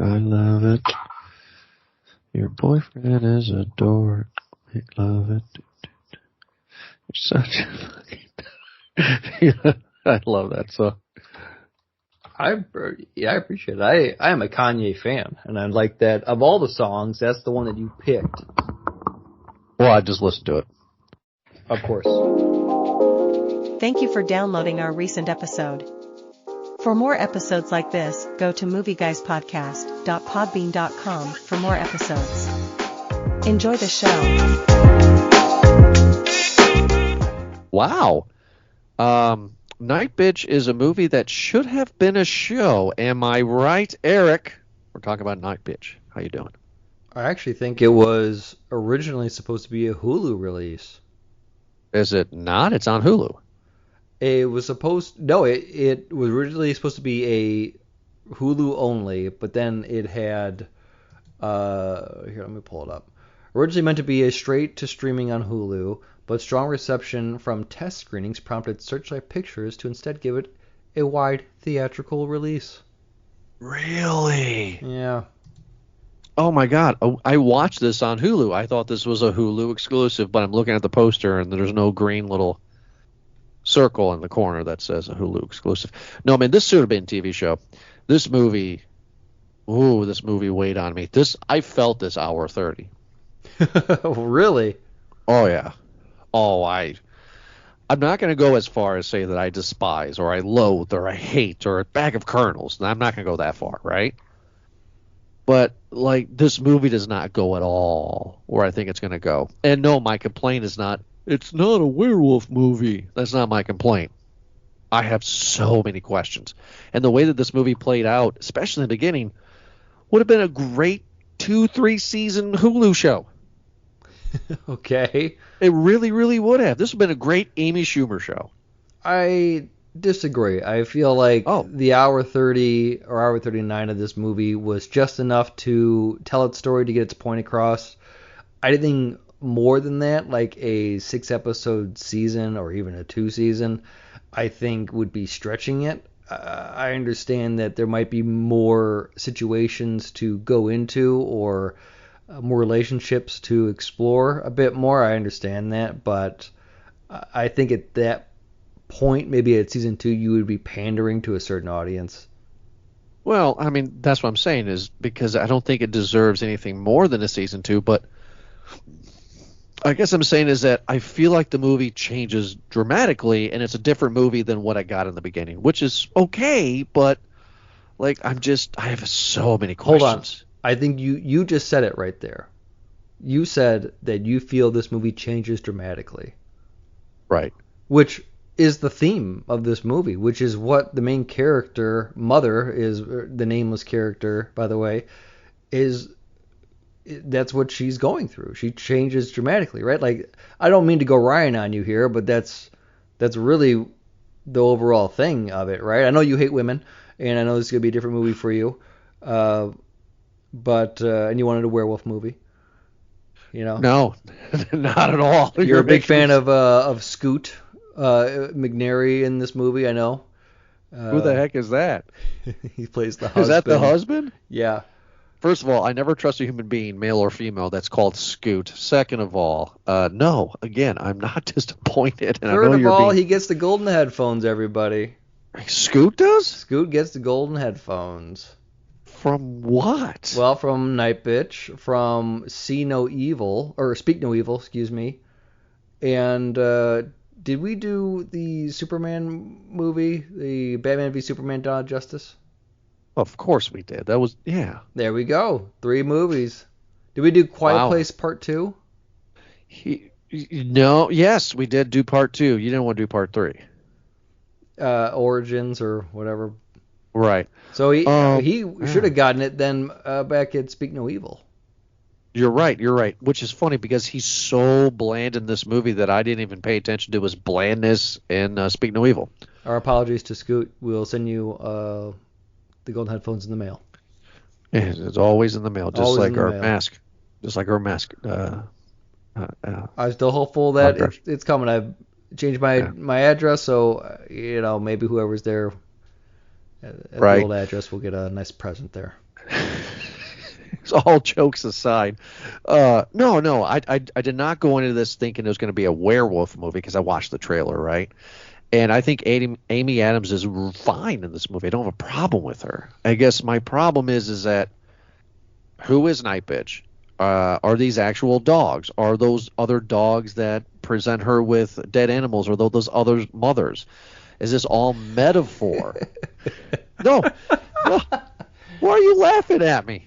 I love it. Your boyfriend is a dork. I love it. You're such a fucking... I love that song. I appreciate it. I am a Kanye fan, and I like that. Of all the songs, that's the one that you picked. Well, I just listened to it. Of course. Thank you for downloading our recent episode. For more episodes like this, go to movieguyspodcast.podbean.com for more episodes. Enjoy the show. Wow. Nightbitch is a movie that should have been a show. Am I right, Eric? We're talking about Nightbitch. How you doing? I actually think it was originally supposed to be a Hulu release. Is it not? It's on Hulu. It was it was originally supposed to be a Hulu only, but then it had, here, let me pull it up. Originally meant to be a straight to streaming on Hulu, but strong reception from test screenings prompted Searchlight Pictures to instead give it a wide theatrical release. Really? Yeah. Oh my God. I watched this on Hulu. I thought this was a Hulu exclusive, but I'm looking at the poster and there's no green little circle in the corner that says a Hulu exclusive. No, man, this should have been a TV show. This movie weighed on me. I felt this hour 30. Really? Oh yeah. Oh, I'm not going to go as far as say that I despise or I loathe or I hate or a bag of kernels. I'm not going to go that far, right? But like this movie does not go at all where I think it's going to go. And no, my complaint is not it's not a werewolf movie. That's not my complaint. I have so many questions. And the way that this movie played out, especially in the beginning, would have been a great 2-3 season Hulu show. Okay. It really, really would have. This would have been a great Amy Schumer show. I disagree. I feel like the hour 30 or hour 39 of this movie was just enough to tell its story to get its point across. Anything more than that, like a 6-episode season or even a 2-season, I think would be stretching it. I understand that there might be more situations to go into or more relationships to explore a bit more. I understand that, but I think at that point, maybe at season 2, you would be pandering to a certain audience. Well, I mean, that's what I'm saying is because I don't think it deserves anything more than a season 2, but I guess I'm saying is that I feel like the movie changes dramatically and it's a different movie than what I got in the beginning, which is okay, but like I have so many questions. Hold on. I think you just said it right there. You said that you feel this movie changes dramatically. Right. Which is the theme of this movie, which is what the main character, Mother, is the nameless character, by the way, that's what she's going through. She changes dramatically, right? Like, I don't mean to go Ryan on you here, but that's really the overall thing of it, right? I know you hate women, and I know this is going to be a different movie for you, but and you wanted a werewolf movie, you know? No, not at all. You're a big fan of Scoot McNairy in this movie, I know. Who the heck is that? He plays the husband. Is that the husband? Yeah. First of all, I never trust a human being, male or female, that's called Scoot. Second of all, no, again, I'm not disappointed. And Third of all, he gets the golden headphones, everybody. Scoot does? Scoot gets the golden headphones. From what? Well, from Nightbitch, from Speak No Evil, excuse me. And did we do the Superman movie, the Batman v Superman Dawn of Justice? Of course we did. That was, yeah. There we go. 3 movies. Did we do Quiet Place Part 2? No, yes, we did do Part 2. You didn't want to do Part 3. Origins or whatever. Right. So he should have gotten it then back at Speak No Evil. You're right. Which is funny because he's so bland in this movie that I didn't even pay attention to his blandness in Speak No Evil. Our apologies to Scoot. We'll send you the golden headphones in the mail. Yeah, it's always in the mail, just like our mask. Just like our mask. I'm still hopeful that it's coming. I've changed my address, so maybe whoever's there at the old address will get a nice present there. all jokes aside, no, I did not go into this thinking it was going to be a werewolf movie because I watched the trailer, right? And I think Amy Adams is fine in this movie. I don't have a problem with her. I guess my problem is that who is Nightbitch? Are these actual dogs? Are those other dogs that present her with dead animals? Or those other mothers? Is this all metaphor? No. Why are you laughing at me?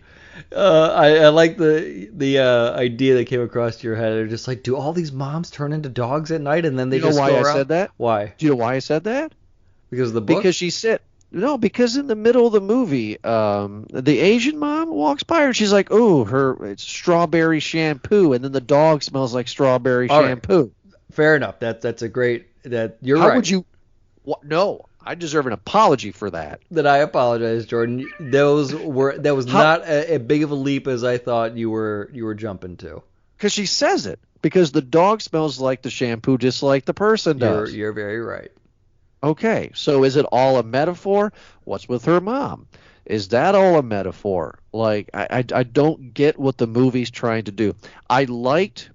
I like the idea that came across your head. They're just like, do all these moms turn into dogs at night and then they just go around? You know why I said that? Why? Do you know why I said that? Because of the book? Because she said, no, because in the middle of the movie, the Asian mom walks by her and she's like, oh, it's strawberry shampoo, and then the dog smells like strawberry shampoo. Right. Fair enough. That's a great, you're right. How would you, no, I deserve an apology for that. That I apologize, Jordan. That was not a big of a leap as I thought you were jumping to. Because she says it. Because the dog smells like the shampoo just like the person does. You're very right. Okay, so is it all a metaphor? What's with her mom? Is that all a metaphor? Like, I don't get what the movie's trying to do. I liked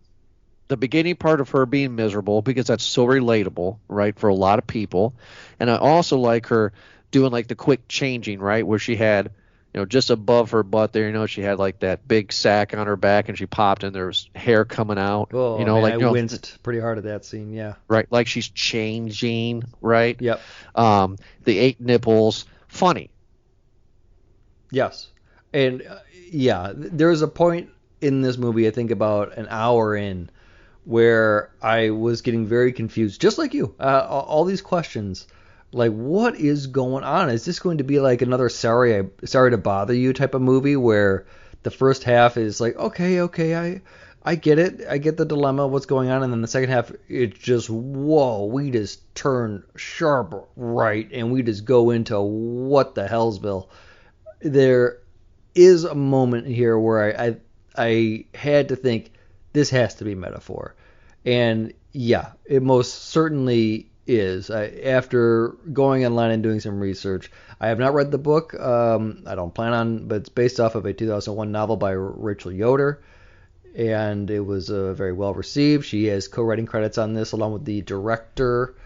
the beginning part of her being miserable because that's so relatable, right, for a lot of people. And I also like her doing like the quick changing, right, where she had, just above her butt there, she had like that big sack on her back and she popped and there was hair coming out. Oh, man, I winced pretty hard at that scene, yeah. Right, like she's changing, right? Yep. The 8 nipples, funny. Yes. And, there's a point in this movie, I think about an hour in, where I was getting very confused, just like you. All these questions, like, what is going on? Is this going to be like another sorry to bother you type of movie where the first half is like, okay, I get it. I get the dilemma, what's going on. And then the second half, it's just, whoa, we just turn sharp right and we just go into what the hellsville. There is a moment here where I had to think, this has to be metaphor. And yeah, it most certainly is. After going online and doing some research, I have not read the book. I don't plan on, but it's based off of a 2001 novel by Rachel Yoder, and it was very well received. She has co-writing credits on this along with the director.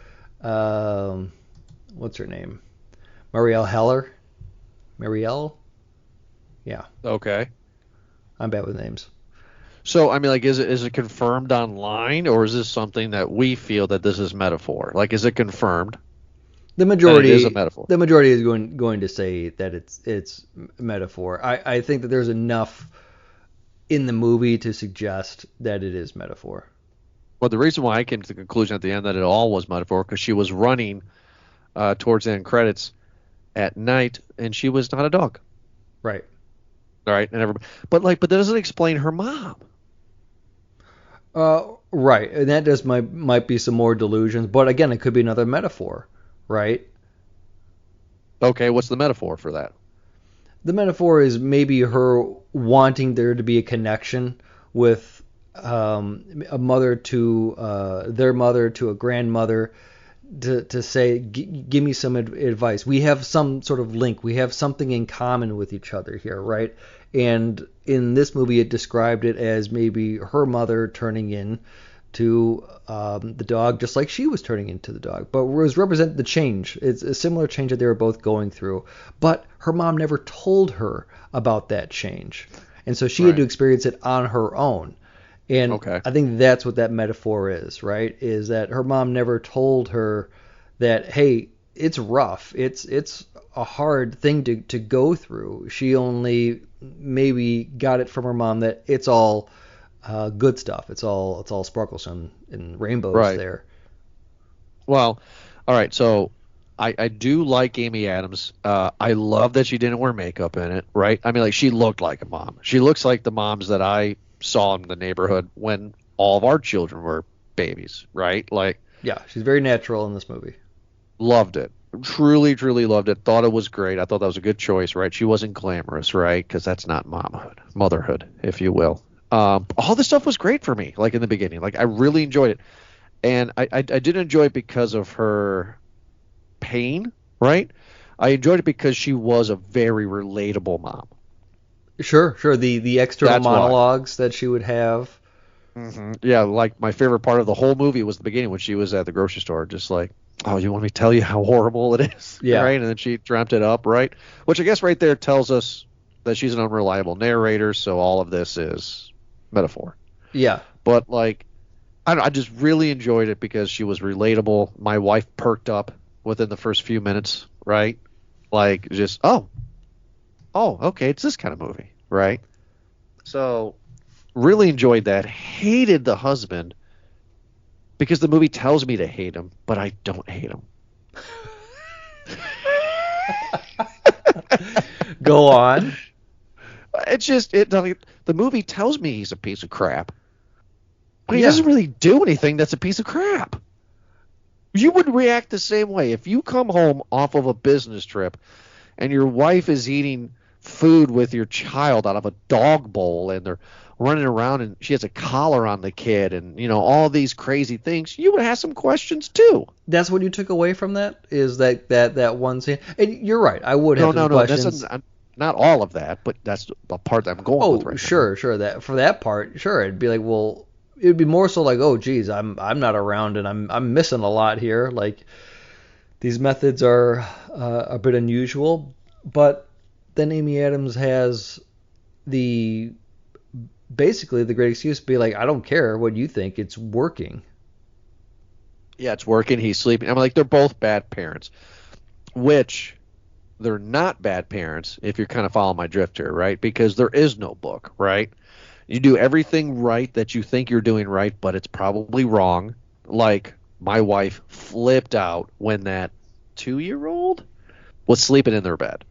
What's her name? Marielle Heller. Marielle? Yeah. Okay. I'm bad with names. So, I mean, like, is it confirmed online, or is this something that we feel that this is metaphor? Like, is it confirmed? The majority that it is a metaphor. The majority is going to say that it's metaphor. I think that there's enough in the movie to suggest that it is metaphor. Well, the reason why I came to the conclusion at the end that it all was metaphor because she was running towards the end credits at night, and she was not a dog. Right. All right, and everybody, but that doesn't explain her mom. Right, and that just might be some more delusions, but again, it could be another metaphor, right? Okay, what's the metaphor for that? The metaphor is maybe her wanting there to be a connection with a mother to their mother to a grandmother to say, give me some advice. We have some sort of link. We have something in common with each other here, right? And in this movie, it described it as maybe her mother turning in to the dog, just like she was turning into the dog. But it was represent the change. It's a similar change that they were both going through. But her mom never told her about that change. And so she had to experience it on her own. And I think that's what that metaphor is, right? Is that her mom never told her that, hey, it's rough. It's a hard thing to go through. She only maybe got it from her mom that it's all good stuff. It's all sparkles and rainbows there. Well, all right. So I do like Amy Adams. I love that she didn't wear makeup in it, right? I mean, like, she looked like a mom. She looks like the moms that I saw in the neighborhood when all of our children were babies, right? Like, yeah, she's very natural in this movie. Loved it. Truly, truly loved it. Thought it was great. I thought that was a good choice, right? She wasn't glamorous, right? Because that's not motherhood, if you will. All this stuff was great for me, like in the beginning. Like, I really enjoyed it. And I did enjoy it because of her pain, right? I enjoyed it because she was a very relatable mom. Sure. The external monologues that she would have. Mm-hmm. Yeah, like my favorite part of the whole movie was the beginning when she was at the grocery store, just like, oh, you want me to tell you how horrible it is? Yeah. Right? And then she dreamt it up, right? Which I guess right there tells us that she's an unreliable narrator, so all of this is metaphor. Yeah. But, like, I just really enjoyed it because she was relatable. My wife perked up within the first few minutes, right? Like, just, oh, okay, it's this kind of movie, right? So, really enjoyed that. Hated the husband because the movie tells me to hate him, but I don't hate him. Go on. It's just, the movie tells me he's a piece of crap. But he doesn't really do anything that's a piece of crap. You would react the same way. If you come home off of a business trip and your wife is eating food with your child out of a dog bowl and they're running around and she has a collar on the kid and, you know, all these crazy things, you would have some questions too. That's what you took away from that? Is that one scene? And you're right. I would have some questions. No, not all of that, but that's the part that I'm going with right now. Sure. That for that part, sure. It'd be like, well, it'd be more so like, oh, geez, I'm not around and I'm missing a lot here. Like, these methods are a bit unusual. But then Amy Adams has basically the great excuse to be like, I don't care what you think, it's working. Yeah, it's working. He's sleeping. I'm like, they're both bad parents, which they're not bad parents if you're kind of following my drift here, right? Because there is no book, right? You do everything right that you think you're doing right, but it's probably wrong. Like, my wife flipped out when that 2-year-old was sleeping in their bed.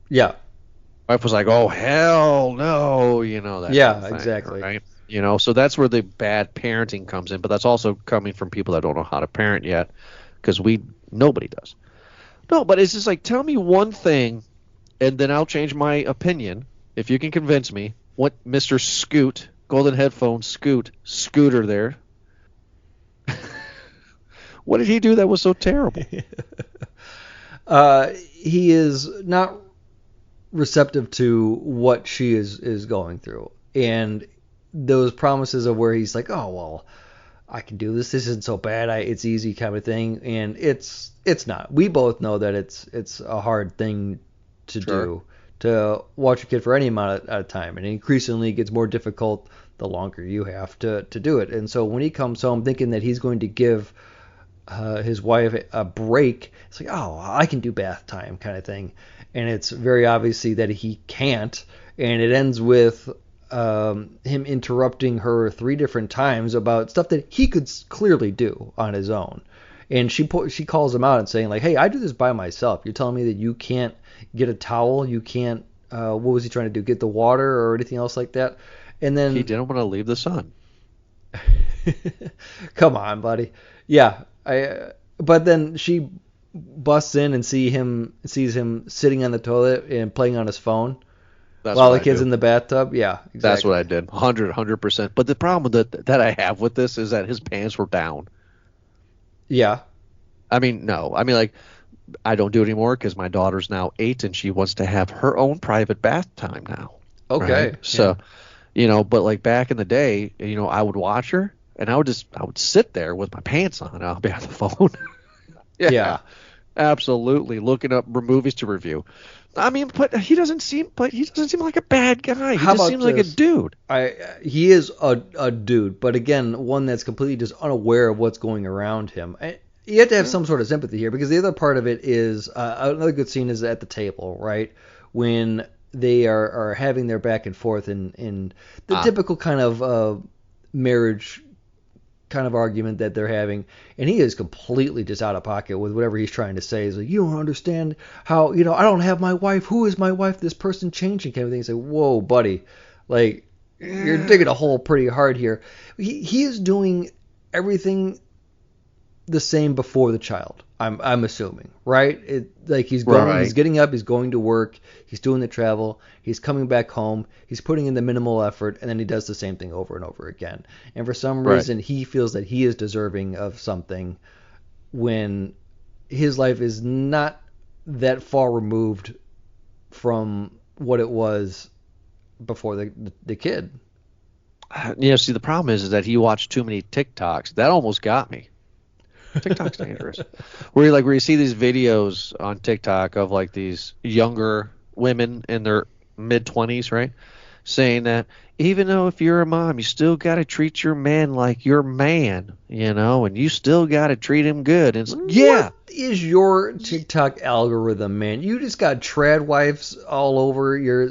Yeah. Wife was like, oh, hell no, you know, that yeah, kind of thing, exactly. Right? You know, so that's where the bad parenting comes in, but that's also coming from people that don't know how to parent yet, because nobody does. No, but it's just like, tell me one thing, and then I'll change my opinion, if you can convince me, what Mr. Scoot, Golden Headphones Scooter there, what did he do that was so terrible? He is not receptive to what she is going through, and those promises of where he's like, oh, well, I can do this isn't so bad, it's easy kind of thing, and it's not. We both know that it's a hard thing to do, to watch a kid for any amount of time, and increasingly it gets more difficult the longer you have to do it. And so when he comes home thinking that he's going to give his wife a break, it's like, oh, I can do bath time kind of thing, and it's very obviously that he can't, and it ends with him interrupting her 3 different times about stuff that he could clearly do on his own. And she calls him out and saying, like, hey, I do this by myself. You're telling me that you can't get a towel, you can't, what was he trying to do, get the water or anything else like that? And then he didn't want to leave the sun. Come on, buddy. Yeah, but then she busts in and sees him sitting on the toilet and playing on his phone. While the kid's in the bathtub? Yeah, exactly. That's what I did. 100%. But the problem that I have with this is that his pants were down. Yeah. I mean, no. I mean, like, I don't do it anymore because my daughter's now 8 and she wants to have her own private bath time now. Okay. Right? So, you know, but like back in the day, you know, I would watch her and I would sit there with my pants on and I'll be on the phone. Yeah. Absolutely. Looking up movies to review. I mean, but he doesn't seem like a bad guy. He just seems like a dude. He is a dude, but again, one that's completely just unaware of what's going around him. You have to have some sort of sympathy here, because the other part of it is another good scene is at the table, right? When they are having their back and forth in the typical kind of marriage kind of argument that they're having, and he is completely just out of pocket with whatever he's trying to say. He's like, you don't understand how, you know, I don't have my wife. Who is my wife? This person changing kind of thing. He's like, whoa, buddy, like, you're digging a hole pretty hard here. He is doing everything the same before the child, I'm assuming, right? Like, he's going, he's getting up, he's going to work, he's doing the travel, he's coming back home, he's putting in the minimal effort, and then he does the same thing over and over again. And for some reason, he feels that he is deserving of something when his life is not that far removed from what it was before the kid. See, the problem is that he watched too many TikToks. That almost got me. TikTok's dangerous. Where you see these videos on TikTok of like these younger women in their mid-20s, right? Saying that even though if you're a mom, you still got to treat your man like your man, and you still got to treat him good. And What is your TikTok algorithm, man? You just got trad wives all over your...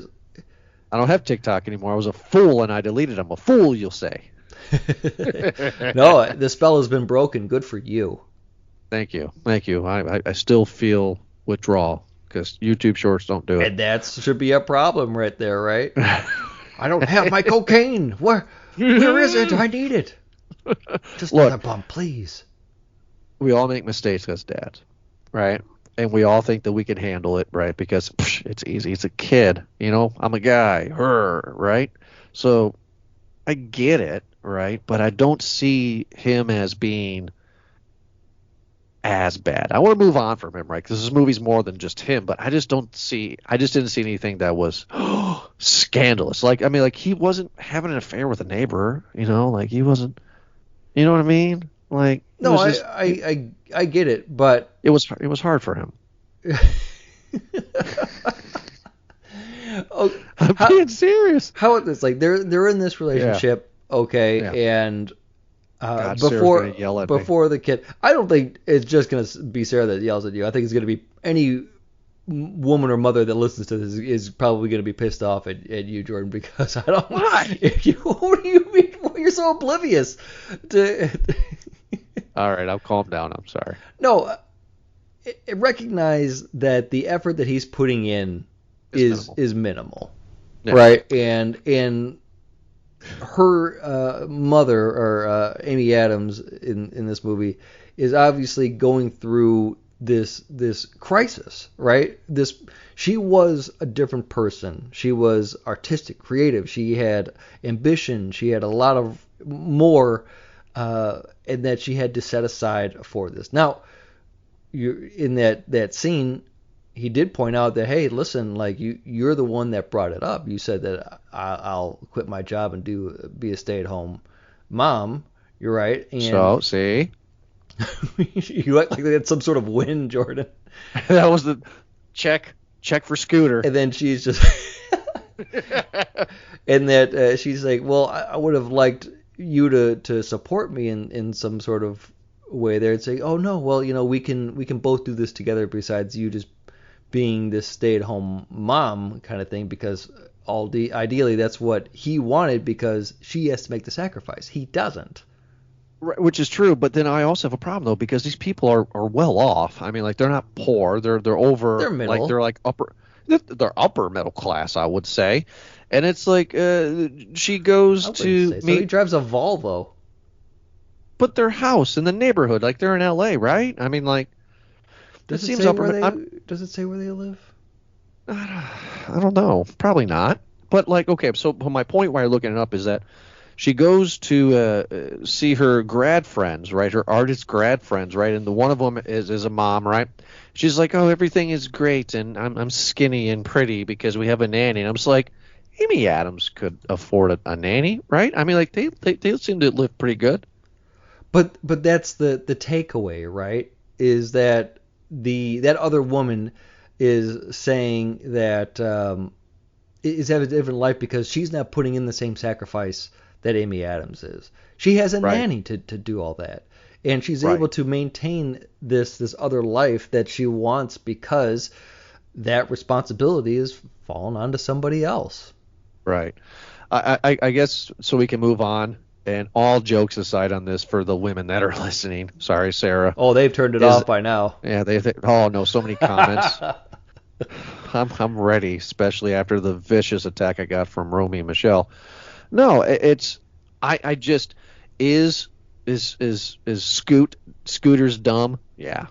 I don't have TikTok anymore. I was a fool and I deleted them. A fool, you'll say. No, the spell has been broken. Good for you. Thank you. I still feel withdrawal because YouTube Shorts don't do it. And that should be a problem right there, right? I don't have my cocaine. Where is it? I need it. Just another bump, please. We all make mistakes as dads, right? And we all think that we can handle it, right? Because it's easy. It's a kid, I'm a guy, right? So I get it, right? But I don't see him as being as bad. I want to move on from him, right? Because this movie's more than just him. But I just didn't see anything that was scandalous. Like he wasn't having an affair with a neighbor, like he wasn't. You know what I mean? Like no, I get it, but it was hard for him. I'm being serious. How is this? Like they're in this relationship, okay, and God, before the kid, I don't think it's just gonna be Sarah that yells at you. I think it's gonna be any woman or mother that listens to this is probably gonna be pissed off at you, Jordan, because I don't. Why? What do you mean? You're so oblivious to. All right, I'll calm down. I'm sorry. No, recognize that the effort that he's putting in is minimal. Yeah. Right? And her mother, or Amy Adams in this movie, is obviously going through this crisis, right? She was a different person. She was artistic, creative. She had ambition. She had a lot of more, and that she had to set aside for this. Now, in that scene, he did point out that, hey, listen, like you're the one that brought it up. You said that I'll quit my job and be a stay-at-home mom. You're right. And so, see? You act like that's some sort of win, Jordan. That was the check for Scooter. And then she's just... and that she's like, well, I would have liked you to support me in some sort of way there. And say, oh, no, well, we can both do this together besides you just being this stay-at-home mom kind of thing, because ideally that's what he wanted, because she has to make the sacrifice. He doesn't. Right, which is true, but then I also have a problem though, because these people are well off. I mean, like, they're not poor. They're over. They're middle. Like, they're like upper. They're upper middle class, I would say. And it's like she goes to meet. So he drives a Volvo. But their house in the neighborhood, like they're in L.A., right? I mean, like. Does it say where they live? I don't know. Probably not. But like, okay. So my point why I'm looking it up is that she goes to see her grad friends, right? Her artist grad friends, right? And the one of them is a mom, right? She's like, oh, everything is great, and I'm skinny and pretty because we have a nanny. And I'm just like, Amy Adams could afford a nanny, right? I mean, like they seem to live pretty good. But that's the takeaway, right? Is that that other woman is saying that is having a different life because she's not putting in the same sacrifice that Amy Adams is. She has a nanny to do all that. And she's able to maintain this other life that she wants because that responsibility is fallen onto somebody else. Right. I guess so we can move on. And all jokes aside on this, for the women that are listening, sorry, Sarah. Oh, they've turned it off by now. Yeah, oh no, so many comments. I'm ready, especially after the vicious attack I got from Romy and Michelle. No, it's I just is Scooter's dumb? Yeah,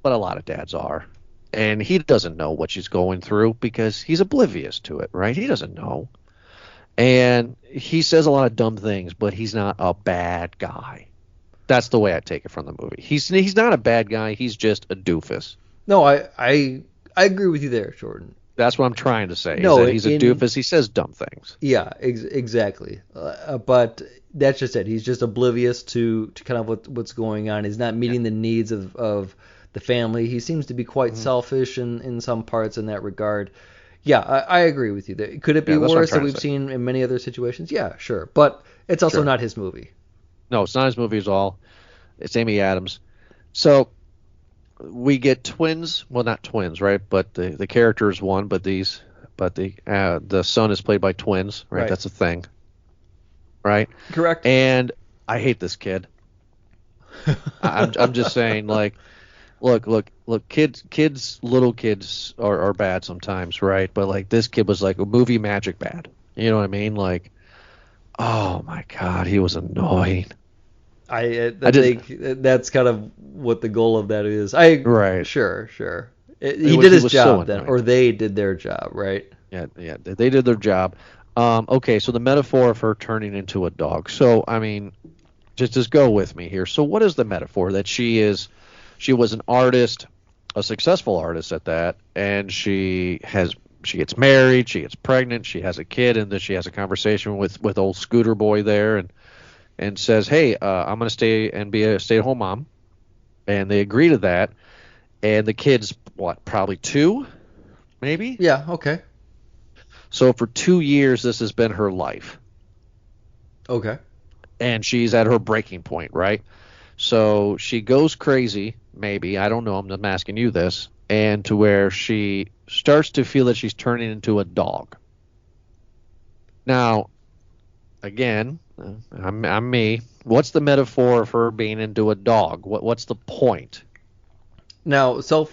but a lot of dads are, and he doesn't know what she's going through because he's oblivious to it, right? He doesn't know. And he says a lot of dumb things, but he's not a bad guy. That's the way I take it from the movie. He's not a bad guy. He's just a doofus. No, I agree with you there, Jordan. That's what I'm trying to say. No, is that he's a doofus. He says dumb things. Yeah, exactly. But that's just it. He's just oblivious to kind of what's going on. He's not meeting the needs of the family. He seems to be quite selfish in some parts in that regard. Yeah, I agree with you. Could it be worse than we've seen in many other situations? Yeah, sure. But it's also not his movie. No, it's not his movie at all. It's Amy Adams. So we get twins. Well, not twins, right? But the character is one, but the son is played by twins, right? That's a thing, right? Correct. And I hate this kid. I'm just saying, like, look, little kids are bad sometimes, right? But like this kid was like a movie magic bad. You know what I mean? Like, oh my God, he was annoying. I think that's kind of what the goal of that is. Right. Sure. He did his job then, or they did their job, right? Yeah, they did their job. Okay, so the metaphor of her turning into a dog. So, I mean, just go with me here. So what is the metaphor? That she was an artist, a successful artist at that, and she gets married, she gets pregnant, she has a kid, and then she has a conversation with old Scooter Boy there, and says, hey, I'm going to stay and be a stay-at-home mom. And they agree to that. And the kid's, probably 2, maybe? Yeah, okay. So for 2 years, this has been her life. Okay. And she's at her breaking point, right? So she goes crazy, maybe. I don't know. I'm asking you this. And to where she starts to feel that she's turning into a dog. Now, again, I'm me. What's the metaphor of her being into a dog? What's the point? Now, take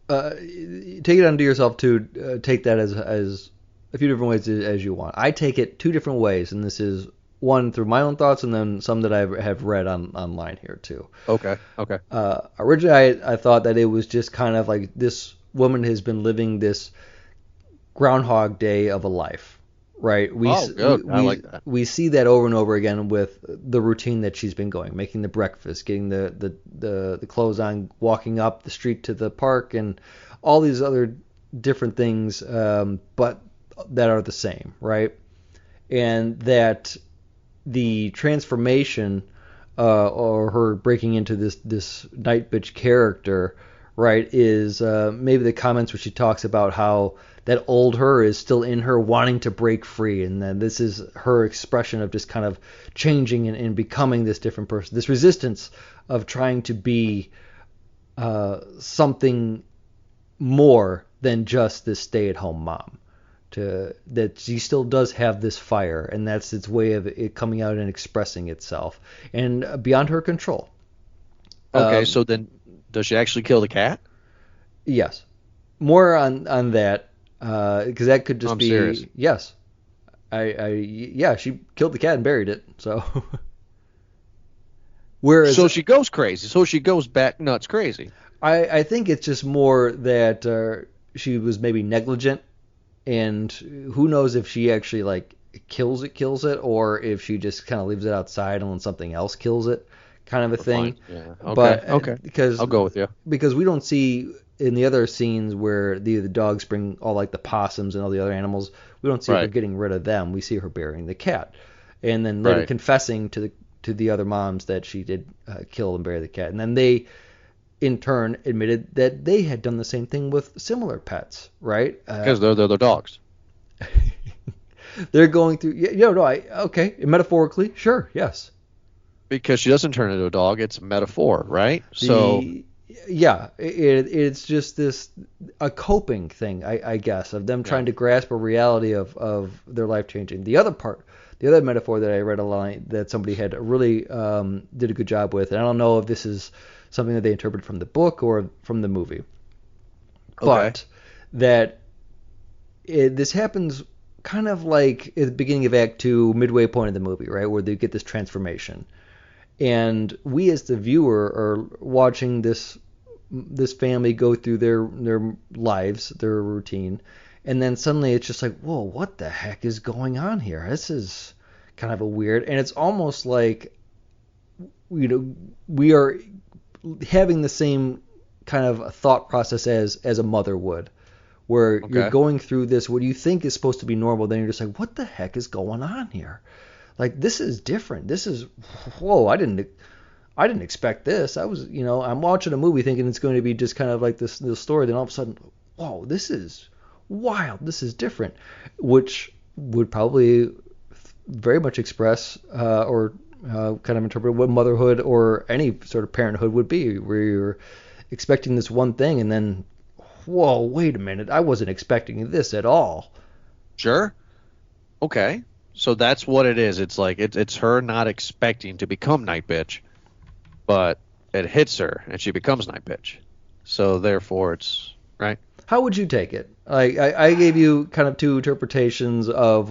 it unto yourself to take that as a few different ways as you want. I take it 2 different ways, and this is one through my own thoughts, and then some that I have read online here too. Okay. Originally, I thought that it was just kind of like this woman has been living this Groundhog Day of a life. Right. I like that. We see that over and over again with the routine that she's been going, making the breakfast, getting the clothes on, walking up the street to the park, and all these other different things, but that are the same, right? And that the transformation or her breaking into this Nightbitch character, right, is maybe the comments where she talks about how that old her is still in her wanting to break free, and then this is her expression of just kind of changing and becoming this different person, this resistance of trying to be something more than just this stay-at-home mom, that she still does have this fire, and that's its way of it coming out and expressing itself, and beyond her control. Okay, so then does she actually kill the cat? Yes. More on that. Because that could just be serious. Yes, she killed the cat and buried it. So, so she goes crazy. So she goes back nuts crazy. I think it's just more that she was maybe negligent, and who knows if she actually like kills it, or if she just kind of leaves it outside and when something else kills it, kind of a thing. Yeah. Okay. But because I'll go with you, because we don't see. In the other scenes where the dogs bring all like the possums and all the other animals, we don't see her getting rid of them. We see her burying the cat, and then later confessing to the other moms that she did kill and bury the cat. And then they, in turn, admitted that they had done the same thing with similar pets, right? Because they're dogs. They're going through. Okay, metaphorically, sure, yes. Because she doesn't turn into a dog; it's a metaphor, right? Yeah, it's just a coping thing, I guess, of them trying to grasp a reality of their life changing. The other metaphor that I read a line that somebody had really did a good job with, and I don't know if this is something that they interpreted from the book or from the movie, but that this happens kind of like at the beginning of Act 2, midway point of the movie, right, where they get this transformation. And we as the viewer are watching this family go through their lives, their routine, and then suddenly it's just like, whoa, what the heck is going on here? This is kind of a weird, and it's almost like we are having the same kind of thought process as a mother would, where you're going through this, what you think is supposed to be normal, then you're just like, what the heck is going on here? Like, this is different. This is, whoa, I didn't expect this. I was, I'm watching a movie thinking it's going to be just kind of like this story. Then all of a sudden, whoa, this is wild. This is different, which would probably very much express or kind of interpret what motherhood or any sort of parenthood would be, where you're expecting this one thing and then, whoa, wait a minute, I wasn't expecting this at all. Sure. Okay. So that's what it is. It's like it's her not expecting to become Nightbitch, but it hits her and she becomes Nightbitch. So therefore, it's right. How would you take it? Like I gave you kind of two interpretations of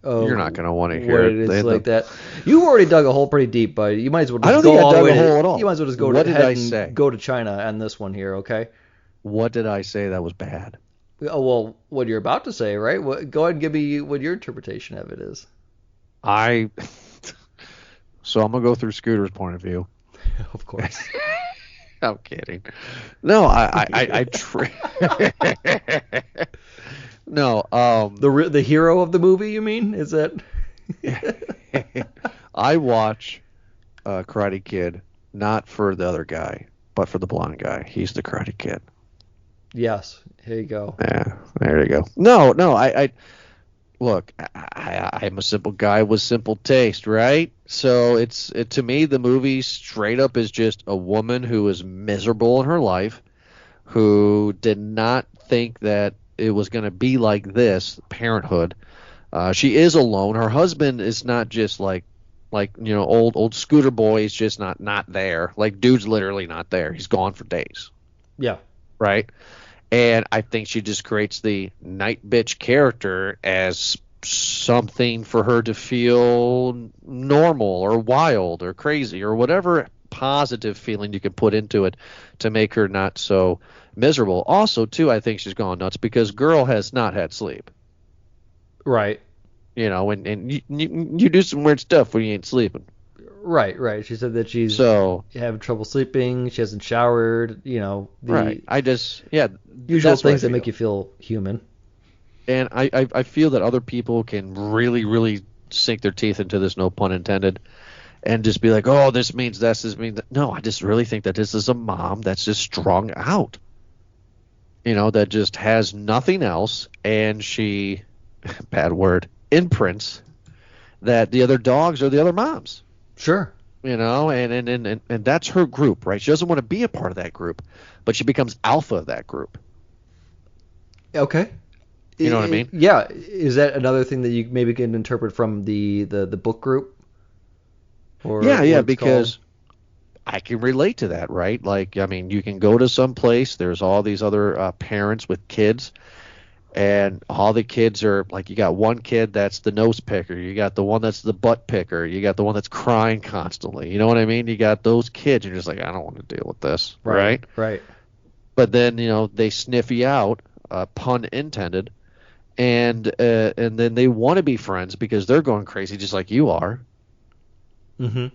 you're not going to want to hear it. It's like that. You already dug a hole pretty deep, but you might as well just go all the way. You might as well just go go to China on this one here, okay? What did I say that was bad? Oh, well, what you're about to say, right? Go ahead and give me what your interpretation of it is. So I'm going to go through Scooter's point of view. Of course. I'm kidding. No, no. The hero of the movie, you mean? Is that? I watch Karate Kid not for the other guy, but for the blonde guy. He's the Karate Kid. Yes. Here you go. Yeah, there you go. No. I look. I'm a simple guy with simple taste, right? So to me, the movie straight up is just a woman who is miserable in her life, who did not think that it was going to be like this, parenthood. She is alone. Her husband is not just like old Scooter boy is just not there. Like, dude's literally not there. He's gone for days. Yeah. Right? And I think she just creates the Nightbitch character as something for her to feel normal or wild or crazy or whatever positive feeling you can put into it to make her not so miserable. Also, too, I think she's gone nuts because girl has not had sleep. Right. And you do some weird stuff when you ain't sleeping. Right. She said that she's having trouble sleeping. She hasn't showered. Right. Usual things that make you feel human. And I feel that other people can really, really sink their teeth into this, no pun intended, and just be like, oh, this means this means that. No, I just really think that this is a mom that's just strung out. That just has nothing else, and she, bad word, imprints that the other dogs are the other moms. Sure. And that's her group, right? She doesn't want to be a part of that group, but she becomes alpha of that group. Okay. You know what I mean? Yeah. Is that another thing that you maybe can interpret from the book group? Or yeah, because I can relate to that, right? Like, I mean, you can go to some place, there's all these other parents with kids, and all the kids are like, you got one kid that's the nose picker, you got the one that's the butt picker, you got the one that's crying constantly. You know what I mean? You got those kids, you're just like, I don't want to deal with this, right? Right. But then, they sniff you out, pun intended, and then they want to be friends because they're going crazy just like you are. Mm-hmm.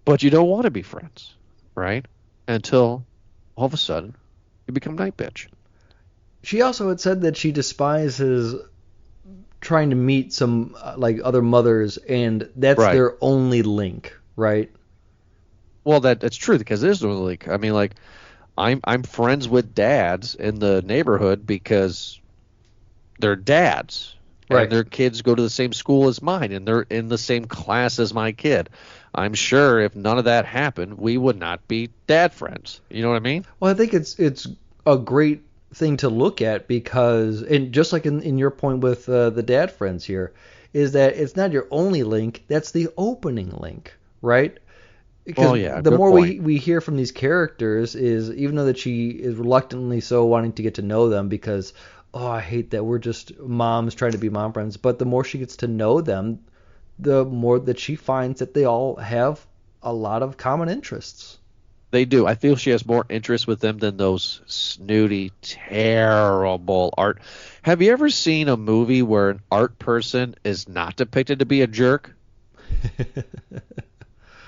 But you don't want to be friends, right? Until all of a sudden you become Nightbitch. She also had said that she despises trying to meet some other mothers, and that's their only link, right? Well, that's true because there's no link. I mean, like, I'm friends with dads in the neighborhood because they're dads, right? And their kids go to the same school as mine, and they're in the same class as my kid. I'm sure if none of that happened, we would not be dad friends. You know what I mean? Well, I think it's a great thing to look at because, and just like in your point with the dad friends here, is that it's not your only link, that's the opening link, right? Because the more we hear from these characters is, even though that she is reluctantly so wanting to get to know them because, oh, I hate that we're just moms trying to be mom friends, but the more she gets to know them, the more that she finds that they all have a lot of common interests. They do. I feel she has more interest with them than those snooty, terrible art. Have you ever seen a movie where an art person is not depicted to be a jerk?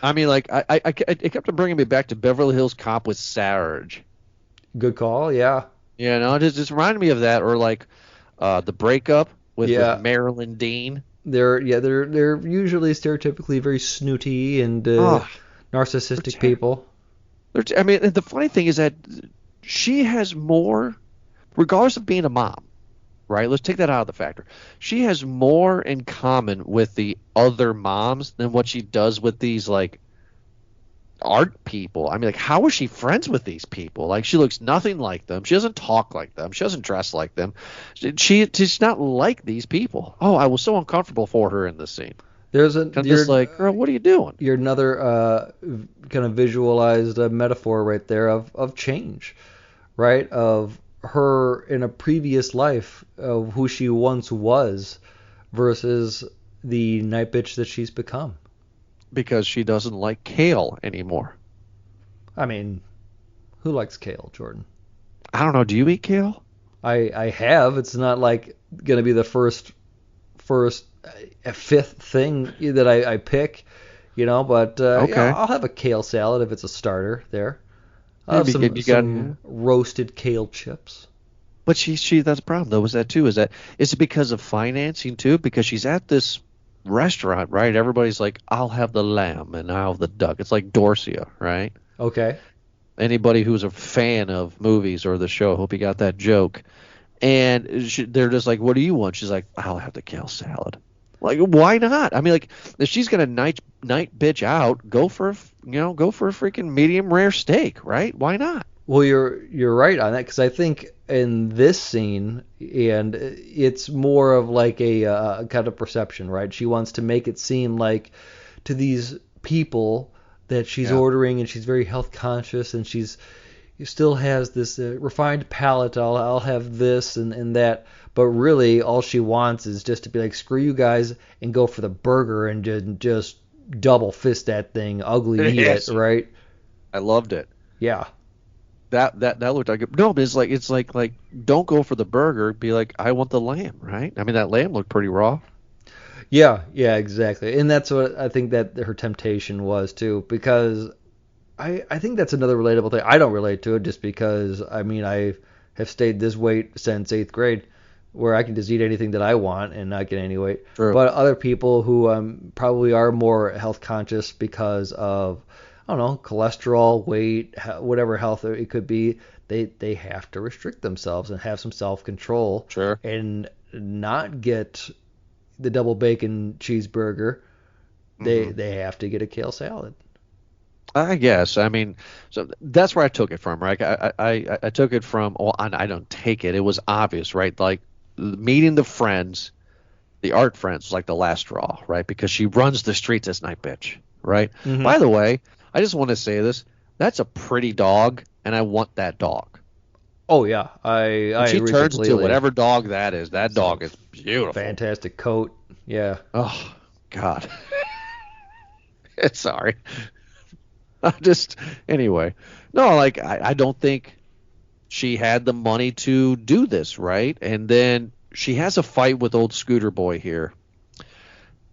I mean, like, it kept on bringing me back to Beverly Hills Cop with Sarge. Good call, yeah. You know, it just reminded me of that, or like the breakup with Yeah. Marilyn Dean. They're usually stereotypically very snooty and Oh, narcissistic people. I mean, and the funny thing is that she has more, regardless of being a mom, right? Let's take that out of the factor. She has more in common with the other moms than what she does with these like art people. I mean, like, how is she friends with these people? Like, she looks nothing like them. She doesn't talk like them. She doesn't dress like them. She's not like these people. Oh, I was so uncomfortable for her in this scene. I'm just like, girl, what are you doing? You're another kind of visualized metaphor right there of change, right? Of her in a previous life of who she once was versus the night bitch that she's become. Because she doesn't like kale anymore. I mean, who likes kale, Jordan? I don't know. Do you eat kale? I have. It's not like gonna be the first fifth thing that I pick, but Okay. yeah, I'll have a kale salad if it's a starter there. I'll have Maybe you some roasted kale chips. But she that's the problem though. Is it because of financing too? Because she's at this restaurant, right? Everybody's like, I'll have the lamb and I'll have the duck. It's like Dorsia, right? Okay. Anybody who's a fan of movies or the show, hope you got that joke. And they're just like, what do you want? She's like, I'll have the kale salad. Like, why not? I mean, like, if she's gonna night bitch out, go for a freaking medium rare steak, right? Why not? Well, you're right on that because I think in this scene, and it's more of like a kind of perception, right? She wants to make it seem like to these people that she's ordering, and she's very health conscious, and she still has this refined palate. I'll have this and that, but really all she wants is just to be like, screw you guys, and go for the burger and just double fist that thing, ugly eat it, right? I loved it. Yeah. That looked like it. No, but it's like don't go for the burger. Be like, I want the lamb, right? I mean, that lamb looked pretty raw. Yeah, exactly. And that's what I think that her temptation was too, because I think that's another relatable thing. I don't relate to it just because I mean I have stayed this weight since 8th grade, where I can just eat anything that I want and not get any weight. True. But other people who probably are more health conscious because of, I don't know, cholesterol, weight, whatever health it could be, they have to restrict themselves and have some self-control. Sure. And not get the double bacon cheeseburger. They have to get a kale salad. I guess. I mean, so that's where I took it from, right? I took it from. Well, I don't take it. It was obvious, right? Like meeting the friends, the art friends, was like the last straw, right? Because she runs the streets as night bitch, right? Mm-hmm. By the way, I just want to say this. That's a pretty dog, and I want that dog. Oh yeah, I she agree turns completely. into whatever dog that is. That dog is beautiful. Fantastic coat. Yeah. Oh God. Sorry. Anyway. No, like I don't think she had the money to do this, right? And then she has a fight with old Scooter Boy here.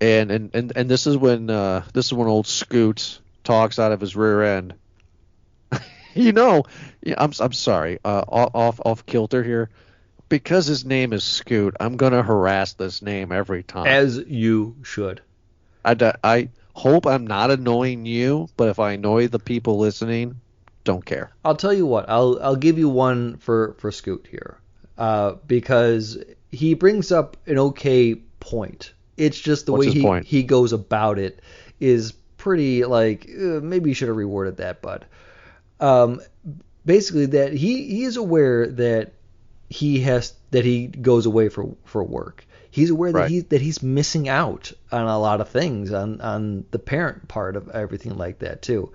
And this is when old Scoot talks out of his rear end. I'm sorry, off kilter here. Because his name is Scoot, I'm gonna harass this name every time. As you should. I hope I'm not annoying you, but if I annoy the people listening, don't care. I'll tell you what. I'll give you one for Scoot here, because he brings up an okay point. It's just the way he goes about it is pretty like maybe you should have reworded that, bud. Basically that he is aware that he goes away for work. He's aware that he's missing out on a lot of things on the parent part of everything like that too.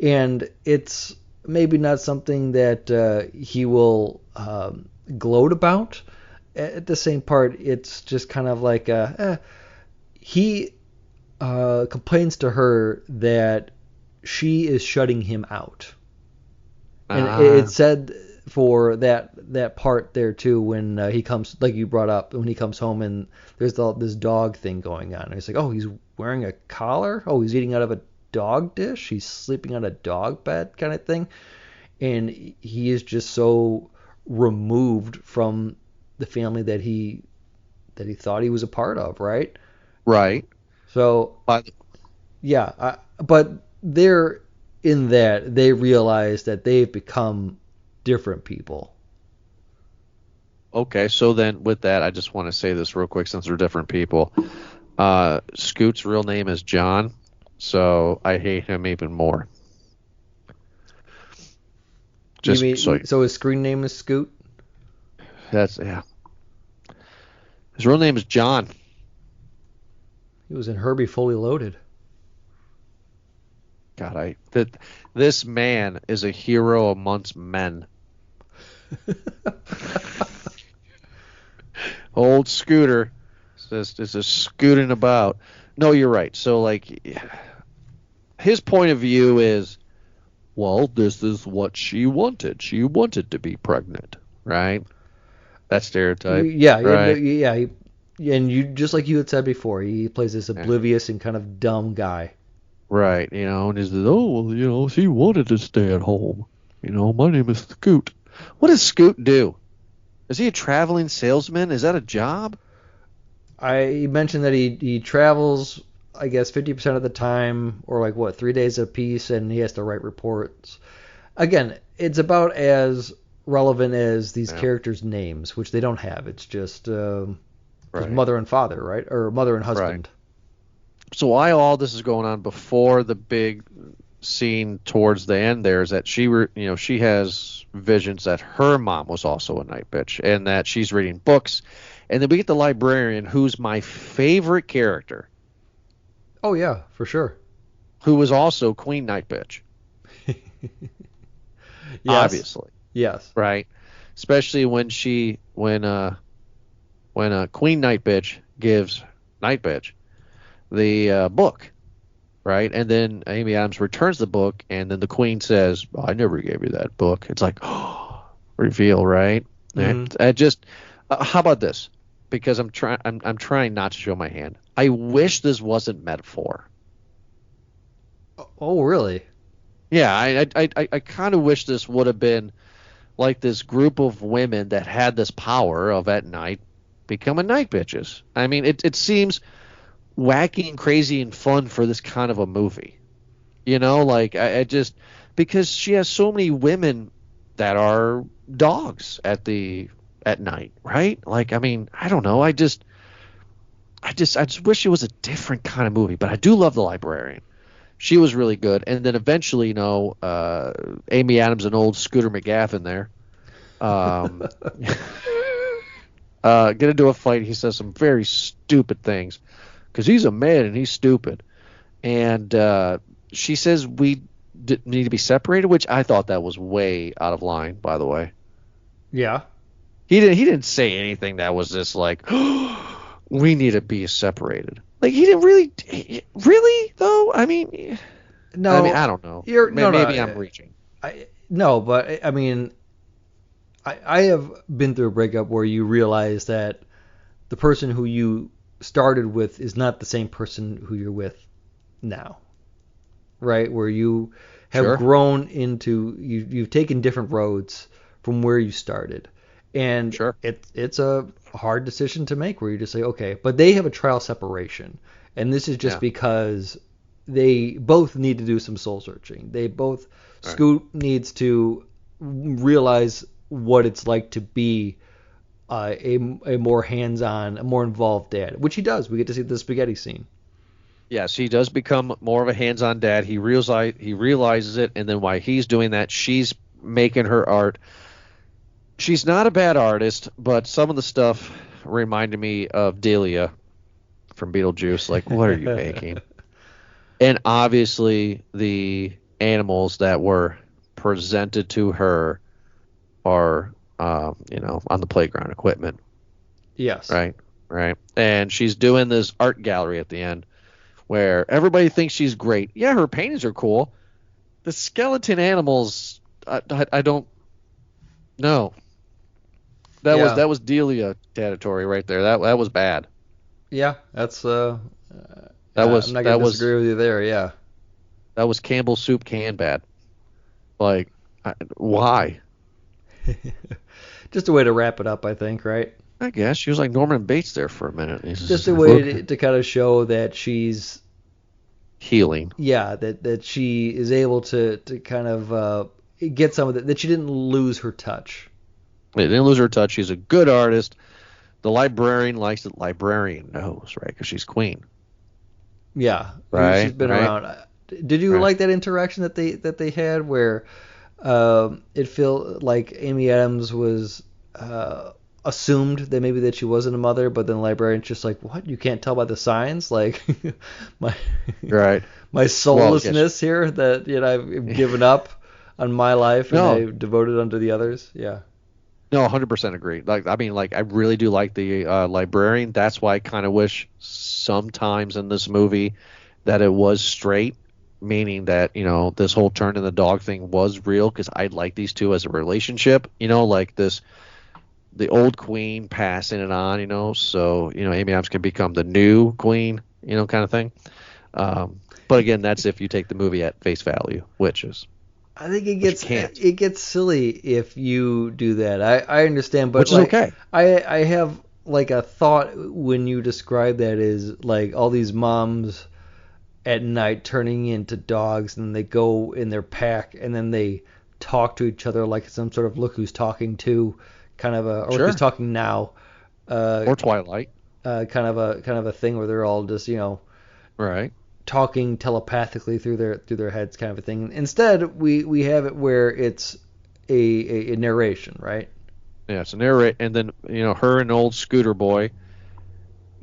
And it's maybe not something that he will gloat about. At the same part, it's just kind of like he complains to her that she is shutting him out. And it said for that part there too when he comes, like you brought up, when he comes home and there's this dog thing going on. And he's like, oh, he's wearing a collar? Oh, he's eating out of a dog dish? He's sleeping on a dog bed kind of thing? And he is just so removed from the family that he thought he was a part of, right? Right. So, yeah, but they're in that they realize that they've become different people. Okay, so then with that, I just want to say this real quick since we're different people. Scoot's real name is John, so I hate him even more. Just so his screen name is Scoot? Yeah. His real name is John. He was in Herbie Fully Loaded. God, this man is a hero amongst men. Old Scooter is just scooting about. No, you're right. So, like, his point of view is, well, this is what she wanted. She wanted to be pregnant, right? That stereotype. Yeah, right? yeah. And you, just like you had said before, he plays this oblivious and kind of dumb guy. Right, and he says, oh, well, she wanted to stay at home. My name is Scoot. What does Scoot do? Is he a traveling salesman? Is that a job? I mentioned that he travels, I guess, 50% of the time, or 3 days a piece, and he has to write reports. Again, it's about as relevant as these characters' names, which they don't have. It's just mother and father, right? Or mother and husband. Right. So why all this is going on before the big scene towards the end there is that she has visions that her mom was also a night bitch and that she's reading books. And then we get the librarian, who's my favorite character. Oh, yeah, for sure. Who was also Queen Night Bitch. Yes. Obviously. Yes. Right? Especially when Queen Night Bitch gives Night Bitch the book, right? And then Amy Adams returns the book, and then the Queen says, I never gave you that book. It's like, reveal, right? Mm-hmm. And just, how about this? Because I'm trying not to show my hand. I wish this wasn't metaphor. Oh, really? Yeah, I kind of wish this would have been like this group of women that had this power of at night becoming night bitches. I mean, it seems wacky and crazy and fun for this kind of a movie. I just, because she has so many women that are dogs at night, right? Like, I mean, I don't know. I just wish it was a different kind of movie, but I do love The Librarian. She was really good. And then eventually, Amy Adams and old Scooter McGaffin there. Get into a fight. He says some very stupid things because he's a man and he's stupid. And she says we need to be separated, which I thought that was way out of line, by the way. Yeah. He didn't say anything that was just like, we need to be separated. Like, he didn't really though. I mean, no. I mean, I don't know. Maybe I'm reaching. But I mean, I have been through a breakup where you realize that the person who you started with is not the same person who you're with now, right? Where you have grown into, you've taken different roads from where you started. And it's a hard decision to make where you just say, okay, but they have a trial separation. And this is just because they both need to do some soul searching. They both, Scoot needs to realize what it's like to be a more hands-on, a more involved dad, which he does. We get to see the spaghetti scene. Yes, he does become more of a hands-on dad. He realizes it, and then while he's doing that, she's making her art. She's not a bad artist, but some of the stuff reminded me of Delia from Beetlejuice. Like, what are you making? And obviously, the animals that were presented to her are, on the playground equipment. Yes. Right. And she's doing this art gallery at the end where everybody thinks she's great. Yeah, her paintings are cool. The skeleton animals, I don't know. That was Delia territory right there. That was bad. Yeah, that's I'm not gonna disagree with you there. Yeah, that was Campbell soup can bad. Like, why? Just a way to wrap it up, I think, right? I guess she was like Norman Bates there for a minute. Just a way to kind of show that she's healing. Yeah, that she is able to kind of get some of that she didn't lose her touch. They didn't lose her touch. She's a good artist. The librarian likes it. Librarian knows, right? Because she's queen. Yeah, right. She's been around. Did you like that interaction that they had where it felt like Amy Adams was assumed that maybe that she wasn't a mother, but then the librarian's just like, what? You can't tell by the signs? Like my soullessness here that I've given up on my life and I've devoted unto the others. Yeah. No, 100% agree. I really do like the librarian. That's why I kind of wish sometimes in this movie that it was straight, meaning that, this whole turn in the dog thing was real, because I like these two as a relationship, like this, the old queen passing it on, so, Amy Adams can become the new queen, kind of thing. But again, that's if you take the movie at face value, which is... I think it gets silly if you do that. I understand, but which is okay. I have like a thought when you describe that is like all these moms at night turning into dogs, and they go in their pack and then they talk to each other like some sort of look who's talking to kind of or who's talking now. Or Twilight. Kind of a thing where they're all just right. talking telepathically through their heads, kind of a thing. Instead, we have it where it's a narration, right? Yeah, it's a narrate, and then her and old Scooter Boy